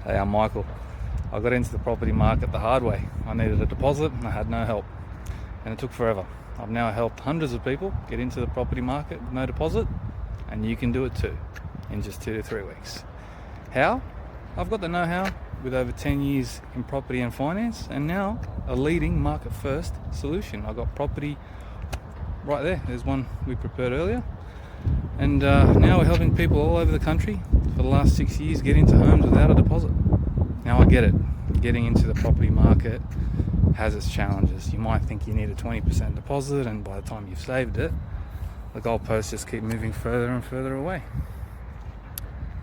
Hey, I'm Michael. I got into the property market the hard way. I needed a deposit and I had no help. And it took forever. I've now helped hundreds of people get into the property market with no deposit, and you can do it too in just 2 to 3 weeks. How? I've got the know-how with over 10 years in property and finance, and now a leading market first solution. I got property right there. There's one we prepared earlier. And now we're helping people all over the country for the last 6 years get into homes without a deposit. Now I get it. Getting into the property market has its challenges. You might think you need a 20% deposit, and by the time you've saved it, the goalposts just keep moving further and further away.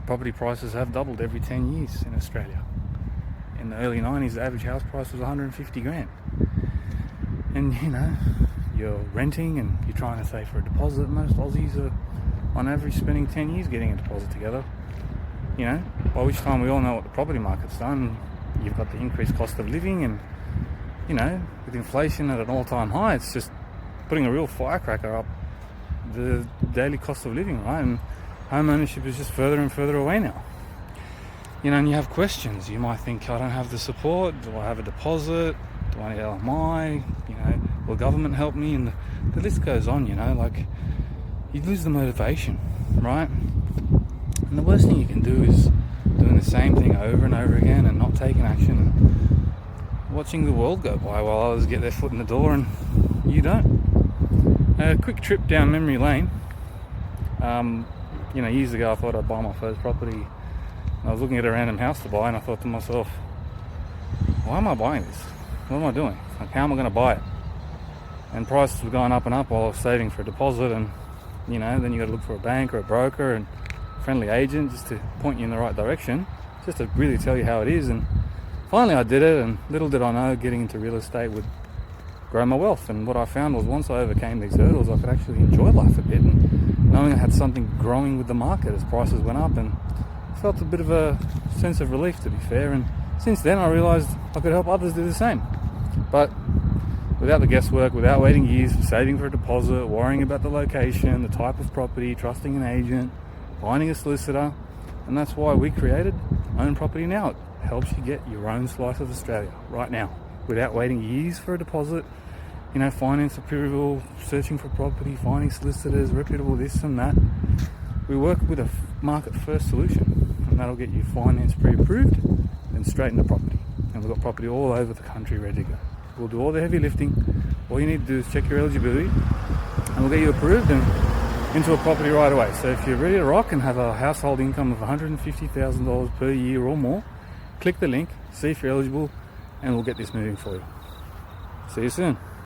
Property prices have doubled every 10 years in Australia. In the early 90s, the average house price was 150 grand. And you're renting and you're trying to save for a deposit. Most Aussies are on average spending 10 years getting a deposit together. By which time we all know what the property market's done. You've got the increased cost of living, and with inflation at an all-time high, it's just putting a real firecracker up the daily cost of living, right? And home ownership is just further and further away now. And you have questions. You might think, I don't have the support. Do I have a deposit? Do I need LMI? Will government help me? And the list goes on, like you lose the motivation, right? And the worst thing you can do is doing the same thing over and over again and not taking action and watching the world go by while others get their foot in the door and you don't. A quick trip down memory lane. Years ago I thought I'd buy my first property. And I was looking at a random house to buy, and I thought to myself, why am I buying this? What am I doing? Like, how am I going to buy it? And prices were going up and up while I was saving for a deposit, and then you got to look for a bank or a broker and friendly agent just to point you in the right direction, just to really tell you how it is. And finally I did it, and little did I know getting into real estate would grow my wealth. And what I found was once I overcame these hurdles, I could actually enjoy life a bit, and knowing I had something growing with the market as prices went up, and felt a bit of a sense of relief, to be fair. And since then I realised I could help others do the same, but without the guesswork, without waiting years for saving for a deposit, worrying about the location, the type of property, trusting an agent, finding a solicitor. And that's why we created Own Property Now. It helps you get your own slice of Australia right now without waiting years for a deposit, finance approval, searching for property, finding solicitors, reputable this and that. We work with a market first solution, and that'll get you finance pre-approved and straight into property. And we've got property all over the country ready to go. We'll do all the heavy lifting. All you need to do is check your eligibility, and we'll get you approved and into a property right away. So if you're ready to rock and have a household income of $150,000 per year or more, click the link, see if you're eligible, and we'll get this moving for you. See you soon.